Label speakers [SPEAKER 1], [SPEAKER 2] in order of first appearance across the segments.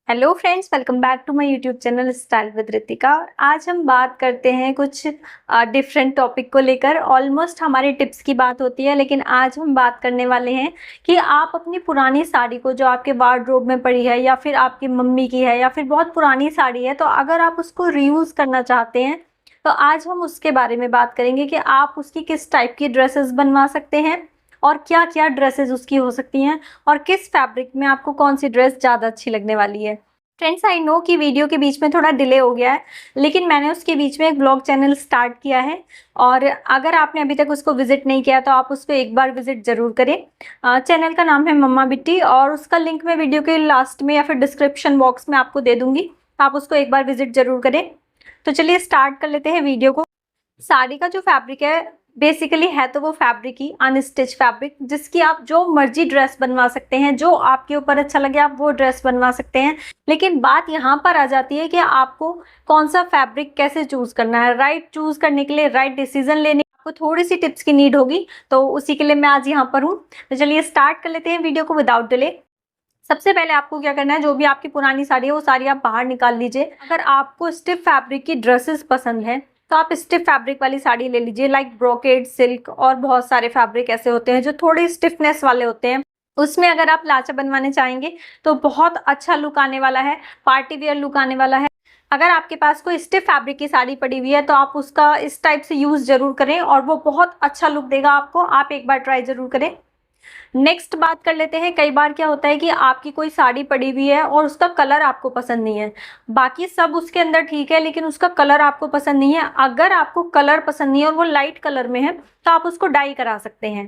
[SPEAKER 1] Hello friends, welcome back to my YouTube channel style with Ritika. आज हम बात करते हैं कुछ डिफरेंट टॉपिक को लेकर। ऑलमोस्ट हमारी टिप्स की बात होती है, लेकिन आज हम बात करने वाले हैं कि आप अपनी पुरानी साड़ी को जो आपके वार्डरोब में पड़ी है या फिर आपकी मम्मी की है या फिर बहुत पुरानी साड़ी है, तो अगर आप उसको रीयूज़ करना चाहते हैं तो आज हम उसके बारे में बात करेंगे कि आप उसकी किस टाइप की ड्रेसेस बनवा सकते हैं और क्या क्या ड्रेसेस उसकी हो सकती हैं और किस फैब्रिक में आपको कौन सी ड्रेस ज़्यादा अच्छी लगने वाली है। फ्रेंड्स, आई नो कि वीडियो के बीच में थोड़ा डिले हो गया है, लेकिन मैंने उसके बीच में एक ब्लॉग चैनल स्टार्ट किया है और अगर आपने अभी तक उसको विजिट नहीं किया तो आप उस पर एक बार विजिट ज़रूर करें। चैनल का नाम है मम्मा बिट्टी और उसका लिंक मैं वीडियो के लास्ट में या फिर डिस्क्रिप्शन बॉक्स में आपको दे दूँगी। आप उसको एक बार विजिट ज़रूर करें। तो चलिए स्टार्ट कर लेते हैं वीडियो को। साड़ी का जो फैब्रिक है बेसिकली है तो वो फैब्रिक ही अनस्टिच फैब्रिक, जिसकी आप जो मर्जी ड्रेस बनवा सकते हैं, जो आपके ऊपर अच्छा लगे आप वो ड्रेस बनवा सकते हैं। लेकिन बात यहाँ पर आ जाती है कि आपको कौन सा फैब्रिक कैसे चूज करना है। राइट चूज करने के लिए, राइट डिसीजन लेने आपको थोड़ी सी टिप्स की नीड होगी, तो उसी के लिए मैं आज यहाँ पर हूँ। तो चलिए स्टार्ट कर लेते हैं वीडियो को विदाउट डिले। सबसे पहले आपको क्या करना है, जो भी आपकी पुरानी साड़ी है वो साड़ी आप बाहर निकाल लीजिए। अगर आपको स्टिफ फैब्रिक की ड्रेसेस पसंद है तो आप स्टिफ फैब्रिक वाली साड़ी ले लीजिए, लाइक ब्रोकेड, सिल्क और बहुत सारे फैब्रिक ऐसे होते हैं जो थोड़े स्टिफनेस वाले होते हैं। उसमें अगर आप लाचा बनवाने चाहेंगे तो बहुत अच्छा लुक आने वाला है, पार्टी वेयर लुक आने वाला है। अगर आपके पास कोई स्टिफ फैब्रिक की साड़ी पड़ी हुई है तो आप उसका इस टाइप से यूज जरूर करें और वो बहुत अच्छा लुक देगा आपको। आप एक बार ट्राई जरूर करें। नेक्स्ट बात कर लेते हैं। कई बार क्या होता है कि आपकी कोई साड़ी पड़ी हुई है और उसका कलर आपको पसंद नहीं है, बाकी सब उसके अंदर ठीक है लेकिन उसका कलर आपको पसंद नहीं है। अगर आपको कलर पसंद नहीं है और वो लाइट कलर में है तो आप उसको डाई करा सकते हैं।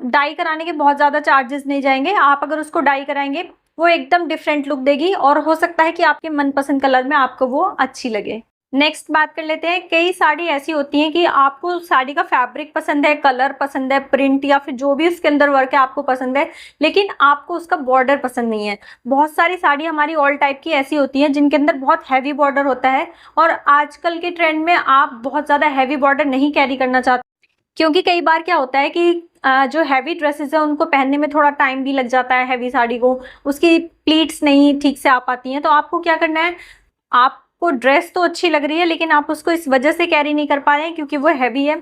[SPEAKER 1] डाई कराने के बहुत ज़्यादा चार्जेस नहीं जाएंगे। आप अगर उसको डाई कराएंगे वो एकदम डिफरेंट लुक देगी और हो सकता है कि आपके मनपसंद कलर में आपको वो अच्छी लगे। नेक्स्ट बात कर लेते हैं। कई साड़ी ऐसी होती हैं कि आपको साड़ी का फैब्रिक पसंद है, कलर पसंद है, प्रिंट या फिर जो भी उसके अंदर वर्क है आपको पसंद है, लेकिन आपको उसका बॉर्डर पसंद नहीं है। बहुत सारी साड़ी हमारी ऑल टाइप की ऐसी होती हैं जिनके अंदर बहुत हैवी बॉर्डर होता है और आजकल के ट्रेंड में आप बहुत ज़्यादा हैवी बॉर्डर नहीं कैरी करना चाहते, क्योंकि कई बार क्या होता है कि जो हैवी ड्रेसेस है उनको पहनने में थोड़ा टाइम भी लग जाता है। हैवी साड़ी को उसकी प्लीट्स नहीं ठीक से आ पाती हैं, तो आपको क्या करना है, आपको ड्रेस तो अच्छी लग रही है लेकिन आप उसको इस वजह से कैरी नहीं कर पा रहे हैं क्योंकि वो हैवी है,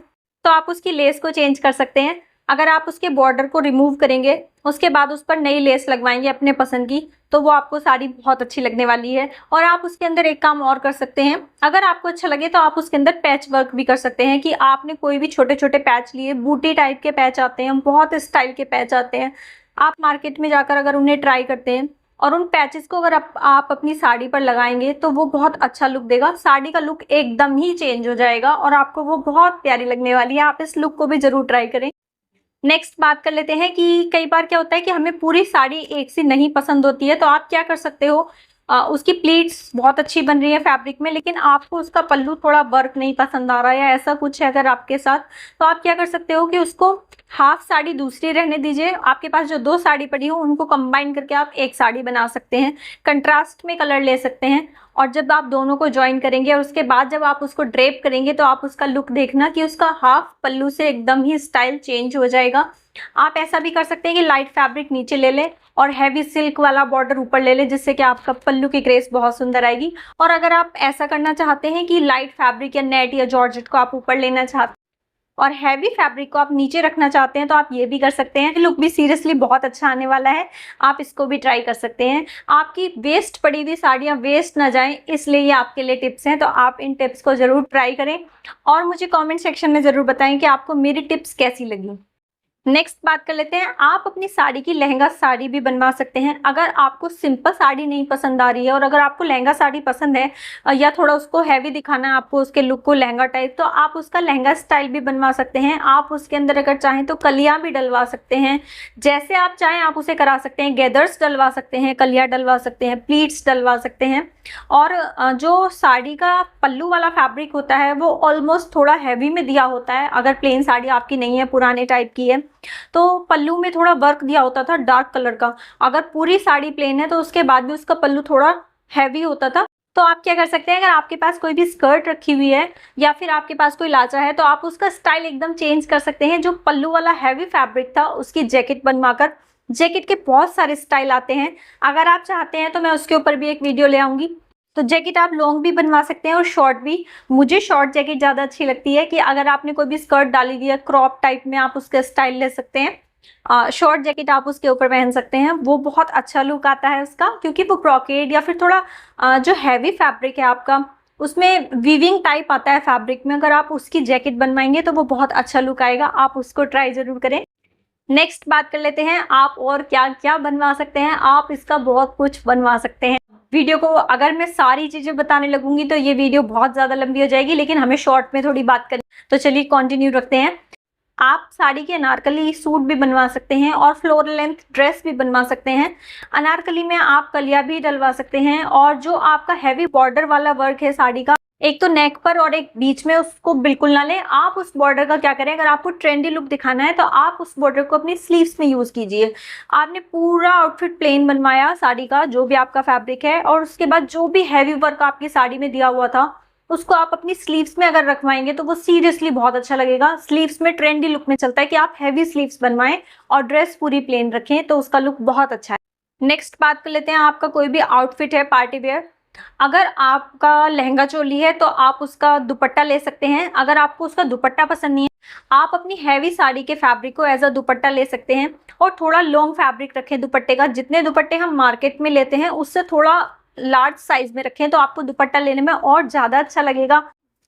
[SPEAKER 1] तो आप उसकी लेस को चेंज कर सकते हैं। अगर आप उसके बॉर्डर को रिमूव करेंगे, उसके बाद उस पर नई लेस लगवाएंगे अपने पसंद की, तो वो आपको साड़ी बहुत अच्छी लगने वाली है। और आप उसके अंदर एक काम और कर सकते हैं, अगर आपको अच्छा लगे तो आप उसके अंदर पैच वर्क भी कर सकते हैं कि आपने कोई भी छोटे छोटे पैच लिए, बूटी टाइप के पैच आते हैं, बहुत स्टाइल के पैच आते हैं। आप मार्केट में जाकर अगर उन्हें ट्राई करते हैं और उन पैचेस को अगर आप अपनी साड़ी पर लगाएंगे तो वो बहुत अच्छा लुक देगा। साड़ी का लुक एकदम ही चेंज हो जाएगा और आपको वो बहुत प्यारी लगने वाली है। आप इस लुक को भी जरूर ट्राई करें। नेक्स्ट बात कर लेते हैं कि कई बार क्या होता है कि हमें पूरी साड़ी एक सी नहीं पसंद होती है, तो आप क्या कर सकते हो, उसकी प्लीट्स बहुत अच्छी बन रही है फैब्रिक में लेकिन आपको उसका पल्लू थोड़ा वर्क नहीं पसंद आ रहा है या ऐसा कुछ है अगर आपके साथ, तो आप क्या कर सकते हो कि उसको हाफ साड़ी दूसरी रहने दीजिए। आपके पास जो दो साड़ी पड़ी हो उनको कंबाइन करके आप एक साड़ी बना सकते हैं, कंट्रास्ट में कलर ले सकते हैं। और जब आप दोनों को ज्वाइन करेंगे और उसके बाद जब आप उसको ड्रेप करेंगे तो आप उसका लुक देखना कि उसका हाफ पल्लू से एकदम ही स्टाइल चेंज हो जाएगा। आप ऐसा भी कर सकते हैं कि लाइट फैब्रिक नीचे ले लें और हैवी सिल्क वाला बॉर्डर ऊपर ले लें, जिससे कि आपका पल्लू की ग्रेस बहुत सुंदर आएगी। और अगर आप ऐसा करना चाहते हैं कि लाइट फैब्रिक या नेट या जॉर्जेट को आप ऊपर लेना चाहते हैं और हैवी फैब्रिक को आप नीचे रखना चाहते हैं, तो आप ये भी कर सकते हैं। लुक भी सीरियसली बहुत अच्छा आने वाला है, आप इसको भी ट्राई कर सकते हैं। आपकी वेस्ट पड़ी हुई साड़ियाँ वेस्ट ना जाएं, इसलिए ये आपके लिए टिप्स हैं, तो आप इन टिप्स को जरूर ट्राई करें और मुझे कमेंट सेक्शन में जरूर बताएं कि आपको मेरी टिप्स कैसी लगी। नेक्स्ट बात कर लेते हैं। आप अपनी साड़ी की लहंगा साड़ी भी बनवा सकते हैं। अगर आपको सिंपल साड़ी नहीं पसंद आ रही है और अगर आपको लहंगा साड़ी पसंद है या थोड़ा उसको हैवी दिखाना है आपको उसके लुक को लहंगा टाइप, तो आप उसका लहंगा स्टाइल भी बनवा सकते हैं। आप उसके अंदर अगर चाहें तो कलियां भी डलवा सकते हैं, जैसे आप चाहें आप उसे करा सकते हैं। गैदर्स डलवा सकते हैं, कलियां डलवा सकते हैं, प्लीट्स डलवा सकते हैं। और जो साड़ी का पल्लू वाला फैब्रिक होता है वो ऑलमोस्ट थोड़ा हैवी में दिया होता है। अगर प्लेन साड़ी आपकी नहीं है, पुराने टाइप की है, तो पल्लू में थोड़ा वर्क दिया होता था डार्क कलर का। अगर पूरी साड़ी प्लेन है तो उसके बाद भी उसका पल्लू थोड़ा हैवी होता था। तो आप क्या कर सकते हैं, अगर आपके पास कोई भी स्कर्ट रखी हुई है या फिर आपके पास कोई लाचा है, तो आप उसका स्टाइल एकदम चेंज कर सकते हैं। जो पल्लू वाला हैवी फैब्रिक था उसकी जैकेट बनवाकर जैकेट के बहुत सारे स्टाइल आते हैं, अगर आप चाहते हैं तो मैं उसके ऊपर भी एक वीडियो ले आऊंगी। तो जैकेट आप लॉन्ग भी बनवा सकते हैं और शॉर्ट भी। मुझे शॉर्ट जैकेट ज़्यादा अच्छी लगती है कि अगर आपने कोई भी स्कर्ट डाली हुई है क्रॉप टाइप में, आप उसका स्टाइल ले सकते हैं। शॉर्ट जैकेट आप उसके ऊपर पहन सकते हैं, वो बहुत अच्छा लुक आता है उसका, क्योंकि वो ब्रोकेड या फिर थोड़ा जो हैवी फैब्रिक है आपका, उसमें वीविंग टाइप आता है फैब्रिक में, अगर आप उसकी जैकेट बनवाएंगे तो वो बहुत अच्छा लुक आएगा। आप उसको ट्राई जरूर करें। नेक्स्ट बात कर लेते हैं, आप और क्या क्या बनवा सकते हैं। आप इसका बहुत कुछ बनवा सकते हैं। वीडियो को अगर मैं सारी चीजें बताने लगूंगी तो ये वीडियो बहुत ज्यादा लंबी हो जाएगी, लेकिन हमें शॉर्ट में थोड़ी बात करें, तो चलिए कंटिन्यू रखते हैं। आप साड़ी के अनारकली सूट भी बनवा सकते हैं और फ्लोरल लेंथ ड्रेस भी बनवा सकते हैं। अनारकली में आप कलिया भी डलवा सकते हैं, और जो आपका हैवी बॉर्डर वाला वर्क है साड़ी का, एक तो नेक पर और एक बीच में, उसको बिल्कुल ना लें। आप उस बॉर्डर का क्या करें, अगर आपको ट्रेंडी लुक दिखाना है तो आप उस बॉर्डर को अपनी स्लीव्स में यूज कीजिए। आपने पूरा आउटफिट प्लेन बनवाया साड़ी का, जो भी आपका फैब्रिक है, और उसके बाद जो भी हैवी वर्क आपकी साड़ी में दिया हुआ था उसको आप अपनी स्लीव्स में अगर रखवाएंगे तो वो सीरियसली बहुत अच्छा लगेगा। स्लीव्स में ट्रेंडी लुक में चलता है कि आप हैवी स्लीव्स बनवाएं और ड्रेस पूरी प्लेन रखें, तो उसका लुक बहुत अच्छा है। नेक्स्ट बात कर लेते हैं, आपका कोई भी आउटफिट है पार्टी वेयर, अगर आपका लहंगा चोली है तो आप उसका दुपट्टा ले सकते हैं। अगर आपको उसका दुपट्टा पसंद नहीं है, आप अपनी हैवी साड़ी के फैब्रिक को एज अ दुपट्टा ले सकते हैं, और थोड़ा लॉन्ग फैब्रिक रखें दुपट्टे का। जितने दुपट्टे हम मार्केट में लेते हैं उससे थोड़ा लार्ज साइज में रखें, तो आपको दुपट्टा लेने में और ज्यादा अच्छा लगेगा।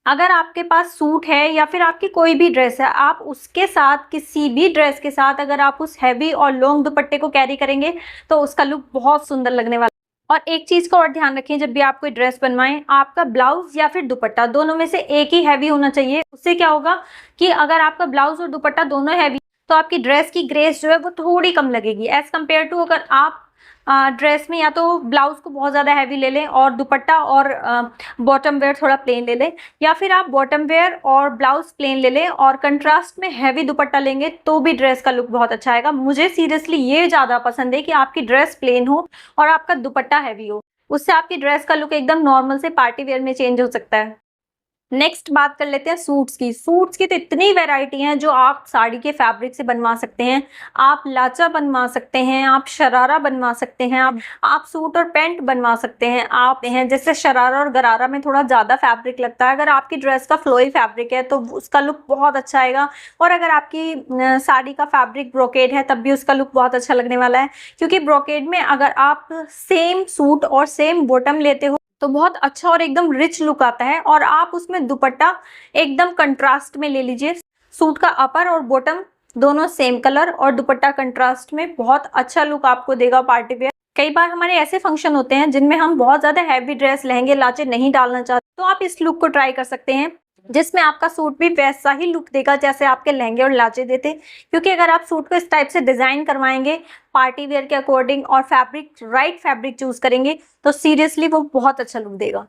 [SPEAKER 1] अगर आपके पास सूट है या फिर आपकी कोई भी ड्रेस है, आप उसके साथ, किसी भी ड्रेस के साथ अगर आप उस हैवी और लॉन्ग दुपट्टे को कैरी करेंगे तो उसका लुक बहुत सुंदर लगने वाला। और एक चीज का और ध्यान रखें, जब भी आप कोई ड्रेस बनवाएं, आपका ब्लाउज या फिर दुपट्टा दोनों में से एक ही हैवी होना चाहिए। उससे क्या होगा कि अगर आपका ब्लाउज और दुपट्टा दोनों हैवी, तो आपकी ड्रेस की ग्रेस जो है वो थोड़ी कम लगेगी एज कम्पेयर टू अगर आप ड्रेस में या तो ब्लाउज को बहुत ज़्यादा हैवी ले लें और दुपट्टा और बॉटम वेयर थोड़ा प्लेन ले लें, या फिर आप बॉटम वेयर और ब्लाउज प्लेन ले लें और कंट्रास्ट में हैवी दुपट्टा लेंगे तो भी ड्रेस का लुक बहुत अच्छा आएगा। मुझे सीरियसली ये ज़्यादा पसंद है कि आपकी ड्रेस प्लेन हो और आपका दुपट्टा हैवी हो, उससे आपकी ड्रेस का लुक एकदम नॉर्मल से पार्टी वेयर में चेंज हो सकता है। नेक्स्ट बात कर लेते हैं सूट्स की। सूट्स की तो इतनी वैरायटी हैं जो आप साड़ी के फैब्रिक से बनवा सकते हैं। आप लाचा बनवा सकते हैं, आप शरारा बनवा सकते हैं, आप सूट और पैंट बनवा सकते हैं। आप हैं जैसे शरारा और गरारा में थोड़ा ज़्यादा फैब्रिक लगता है, अगर आपकी ड्रेस का फ्लोई फैब्रिक है तो उसका लुक बहुत अच्छा आएगा। और अगर आपकी साड़ी का फैब्रिक ब्रोकेड है तब भी उसका लुक बहुत अच्छा लगने वाला है, क्योंकि ब्रोकेड में अगर आप सेम सूट और सेम बॉटम लेते हो तो बहुत अच्छा और एकदम रिच लुक आता है। और आप उसमें दुपट्टा एकदम कंट्रास्ट में ले लीजिए, सूट का अपर और बॉटम दोनों सेम कलर और दुपट्टा कंट्रास्ट में, बहुत अच्छा लुक आपको देगा पार्टी वेयर। कई बार हमारे ऐसे फंक्शन होते हैं जिनमें हम बहुत ज्यादा हैवी ड्रेस, लहंगे, लाचे नहीं डालना चाहते, तो आप इस लुक को ट्राई कर सकते हैं, जिसमें आपका सूट भी वैसा ही लुक देगा जैसे आपके लहंगे और लाचे देते। क्योंकि अगर आप सूट को इस टाइप से डिजाइन करवाएंगे पार्टी वेयर के अकॉर्डिंग और फैब्रिक, राइट फैब्रिक चूज करेंगे, तो सीरियसली वो बहुत अच्छा लुक देगा।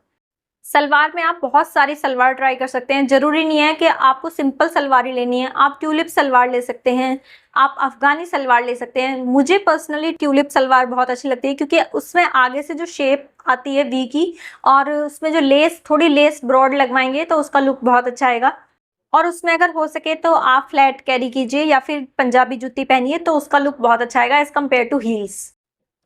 [SPEAKER 1] सलवार में आप बहुत सारी सलवार ट्राई कर सकते हैं, जरूरी नहीं है कि आपको सिंपल सलवार ही लेनी है। आप ट्यूलिप सलवार ले सकते हैं, आप अफगानी सलवार ले सकते हैं। मुझे पर्सनली ट्यूलिप सलवार बहुत अच्छी लगती है, क्योंकि उसमें आगे से जो शेप आती है वी की, और उसमें जो लेस, थोड़ी लेस ब्रॉड लगवाएंगे तो उसका लुक बहुत अच्छा आएगा। और उसमें अगर हो सके तो आप फ्लैट कैरी कीजिए या फिर पंजाबी जूती पहनिए, तो उसका लुक बहुत अच्छा आएगा एज कम्पेयर टू हील्स।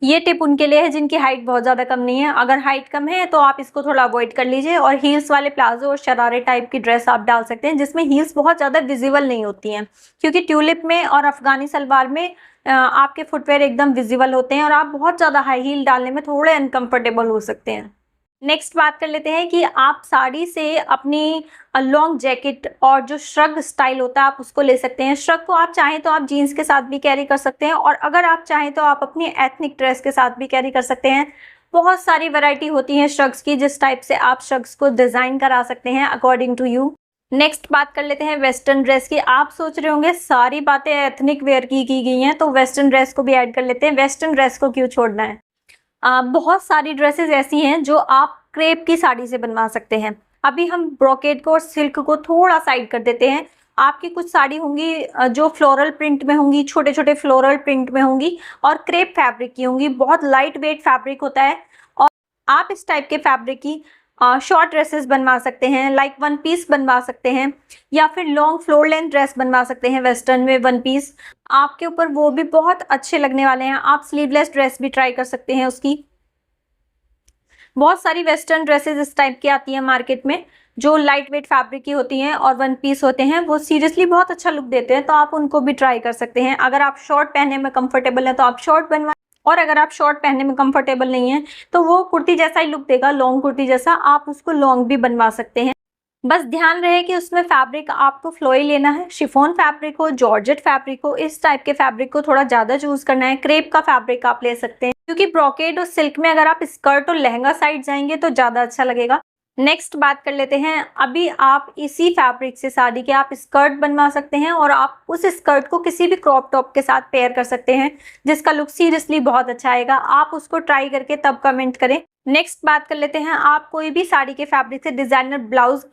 [SPEAKER 1] ये टिप उनके लिए है जिनकी हाइट बहुत ज़्यादा कम नहीं है। अगर हाइट कम है तो आप इसको थोड़ा अवॉइड कर लीजिए, और हील्स वाले प्लाजो और शरारे टाइप की ड्रेस आप डाल सकते हैं जिसमें हील्स बहुत ज़्यादा विजिबल नहीं होती हैं, क्योंकि ट्यूलिप में और अफगानी सलवार में आपके फुटवेयर एकदम विजिबल होते हैं और आप बहुत ज़्यादा हाई हील डालने में थोड़े अनकंफर्टेबल हो सकते हैं। नेक्स्ट बात कर लेते हैं कि आप साड़ी से अपनी लॉन्ग जैकेट और जो श्रग स्टाइल होता है आप उसको ले सकते हैं। श्रग को आप चाहें तो आप जीन्स के साथ भी कैरी कर सकते हैं, और अगर आप चाहें तो आप अपनी एथनिक ड्रेस के साथ भी कैरी कर सकते हैं। बहुत सारी वैरायटी होती है श्रग्स की, जिस टाइप से आप श्रग्स को डिजाइन करा सकते हैं अकॉर्डिंग टू यू। नेक्स्ट बात कर लेते हैं वेस्टर्न ड्रेस की। आप सोच रहे होंगे सारी बातें एथनिक वेयर की गई हैं तो वेस्टर्न ड्रेस को भी ऐड कर लेते हैं। वेस्टर्न ड्रेस को क्यों छोड़ना है, बहुत सारी ड्रेसेस ऐसी हैं जो आप क्रेप की साड़ी से बनवा सकते हैं। अभी हम ब्रोकेड को और सिल्क को थोड़ा साइड कर देते हैं। आपकी कुछ साड़ी होंगी जो फ्लोरल प्रिंट में होंगी, छोटे छोटे फ्लोरल प्रिंट में होंगी और क्रेप फैब्रिक की होंगी, बहुत लाइट वेट फैब्रिक होता है। और आप इस टाइप के फैब्रिक की शॉर्ट ड्रेसेस बनवा सकते हैं, लाइक वन पीस बनवा सकते हैं, या फिर लॉन्ग फ्लोर लेंथ ड्रेस बनवा सकते हैं वेस्टर्न में वन पीस आपके ऊपर, वो भी बहुत अच्छे लगने वाले हैं। आप स्लीवलेस ड्रेस भी ट्राई कर सकते हैं उसकी। बहुत सारी वेस्टर्न ड्रेसेस इस टाइप की आती हैं मार्केट में, जो लाइट वेट फैब्रिक की होती हैं और वन पीस होते हैं, वो सीरियसली बहुत अच्छा लुक देते हैं, तो आप उनको भी ट्राई कर सकते हैं। अगर आप शॉर्ट पहनने में कंफर्टेबल है तो आप शॉर्ट बनवाएं, और अगर आप शॉर्ट पहनने में कंफर्टेबल नहीं है तो वो कुर्ती जैसा ही लुक देगा, लॉन्ग कुर्ती जैसा, आप उसको लॉन्ग भी बनवा सकते हैं। बस ध्यान रहे कि उसमें फैब्रिक आपको फ्लोई लेना है, शिफॉन फैब्रिक हो, जॉर्जेट फैब्रिक हो, इस टाइप के फैब्रिक को थोड़ा ज्यादा चूज करना है। क्रेप का फैब्रिक आप ले सकते हैं, क्योंकि ब्रोकेड और सिल्क में अगर आप स्कर्ट और लहंगा साइड जाएंगे तो ज्यादा अच्छा लगेगा। नेक्स्ट बात कर लेते हैं, अभी आप इसी फैब्रिक से साड़ी के आप स्कर्ट बनवा सकते हैं, और आप उस स्कर्ट को किसी भी क्रॉप टॉप के साथ पेयर कर सकते हैं, जिसका लुक सीरियसली बहुत अच्छा आएगा। आप उसको ट्राई करके तब कमेंट करें। नेक्स्ट बात कर लेते हैं, आप कोई भी साड़ी के फैब्रिक से डिजाइनर ब्लाउज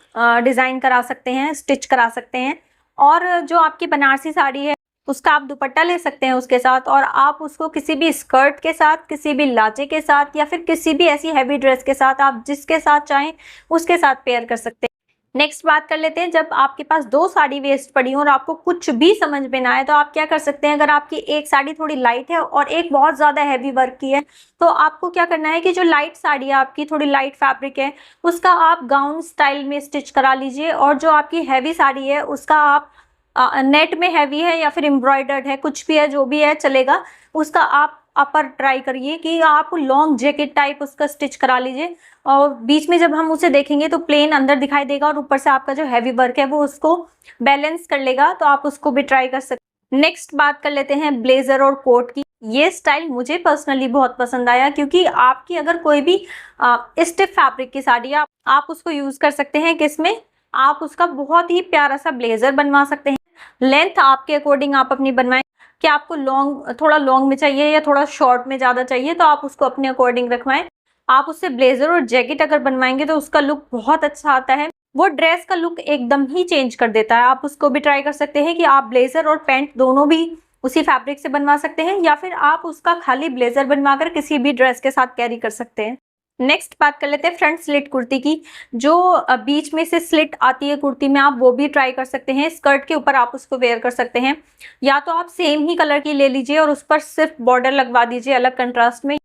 [SPEAKER 1] डिजाइन करा सकते हैं, स्टिच करा सकते हैं, और जो आपकी बनारसी साड़ी है उसका आप दुपट्टा ले सकते हैं उसके साथ, और आप उसको किसी भी स्कर्ट के साथ, किसी भी लाचे के साथ, या फिर किसी भी ऐसी हैवी ड्रेस के साथ, आप जिसके साथ चाहें उसके साथ पेयर कर सकते हैं। नेक्स्ट बात कर लेते हैं, जब आपके पास दो साड़ी वेस्ट पड़ी हो और आपको कुछ भी समझ में ना आए तो आप क्या कर सकते हैं। अगर आपकी एक साड़ी थोड़ी लाइट है और एक बहुत ज़्यादा हैवी वर्क की है, तो आपको क्या करना है कि जो लाइट साड़ी है आपकी, थोड़ी लाइट फैब्रिक है, उसका आप गाउन स्टाइल में स्टिच करा लीजिए, और जो आपकी हैवी साड़ी है उसका आप नेट में हैवी है या फिर एम्ब्रॉयडर्ड है, कुछ भी है, जो भी है चलेगा, उसका आप अपर ट्राई करिए कि आप लॉन्ग जैकेट टाइप उसका स्टिच करा लीजिए, और बीच में जब हम उसे देखेंगे तो प्लेन अंदर दिखाई देगा, और ऊपर से आपका जो हैवी वर्क है वो उसको बैलेंस कर लेगा, तो आप उसको भी ट्राई कर सकते हैं। नेक्स्ट बात कर लेते हैं ब्लेजर और कोट की। ये स्टाइल मुझे पर्सनली बहुत पसंद आया, क्योंकि आपकी अगर कोई भी स्टिफ फैब्रिक की साड़ी है, आप उसको यूज कर सकते हैं किसमें, आप उसका बहुत ही प्यारा सा ब्लेजर बनवा सकते हैं। लेंथ आपके अकॉर्डिंग आप अपनी बनवाएं, कि आपको लॉन्ग, थोड़ा लॉन्ग में चाहिए या थोड़ा शॉर्ट में ज़्यादा चाहिए, तो आप उसको अपने अकॉर्डिंग रखवाएं। आप उससे ब्लेजर और जैकेट अगर बनवाएंगे तो उसका लुक बहुत अच्छा आता है, वो ड्रेस का लुक एकदम ही चेंज कर देता है। आप उसको भी ट्राई कर सकते हैं कि आप ब्लेजर और पैंट दोनों भी उसी फैब्रिक से बनवा सकते हैं, या फिर आप उसका खाली ब्लेजर बनवा कर किसी भी ड्रेस के साथ कैरी कर सकते हैं। नेक्स्ट बात कर लेते हैं फ्रंट स्लिट कुर्ती की। जो बीच में से स्लिट आती है कुर्ती में, आप वो भी ट्राई कर सकते हैं। स्कर्ट के ऊपर आप उसको वेयर कर सकते हैं, या तो आप सेम ही कलर की ले लीजिए और उस पर सिर्फ बॉर्डर लगवा दीजिए अलग कंट्रास्ट में,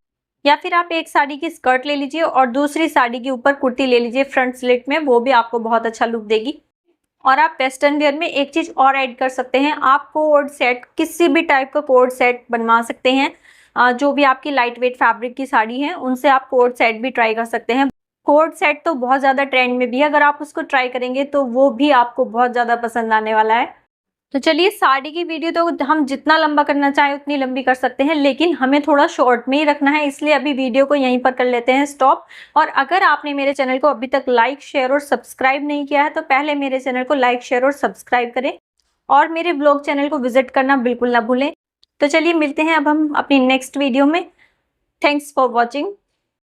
[SPEAKER 1] या फिर आप एक साड़ी की स्कर्ट ले लीजिए और दूसरी साड़ी के ऊपर कुर्ती ले लीजिए फ्रंट स्लिट में, वो भी आपको बहुत अच्छा लुक देगी। और आप वेस्टर्न वेयर में एक चीज और ऐड कर सकते हैं, आप कोड सेट, किसी भी टाइप का कोड सेट बनवा सकते हैं। जो भी आपकी लाइट वेट फैब्रिक की साड़ी है उनसे आप कोड सेट भी ट्राई कर सकते हैं। कोड सेट तो बहुत ज़्यादा ट्रेंड में भी है, अगर आप उसको ट्राई करेंगे तो वो भी आपको बहुत ज़्यादा पसंद आने वाला है। तो चलिए, साड़ी की वीडियो तो हम जितना लंबा करना चाहें उतनी लंबी कर सकते हैं, लेकिन हमें थोड़ा शॉर्ट में ही रखना है, इसलिए अभी वीडियो को यहीं पर कर लेते हैं स्टॉप। और अगर आपने मेरे चैनल को अभी तक लाइक, शेयर और सब्सक्राइब नहीं किया है तो पहले मेरे चैनल को लाइक, शेयर और सब्सक्राइब करें, और मेरे ब्लॉग चैनल को विजिट करना बिल्कुल ना भूलें। तो चलिए, मिलते हैं अब हम अपनी नेक्स्ट वीडियो में। Thanks for watching.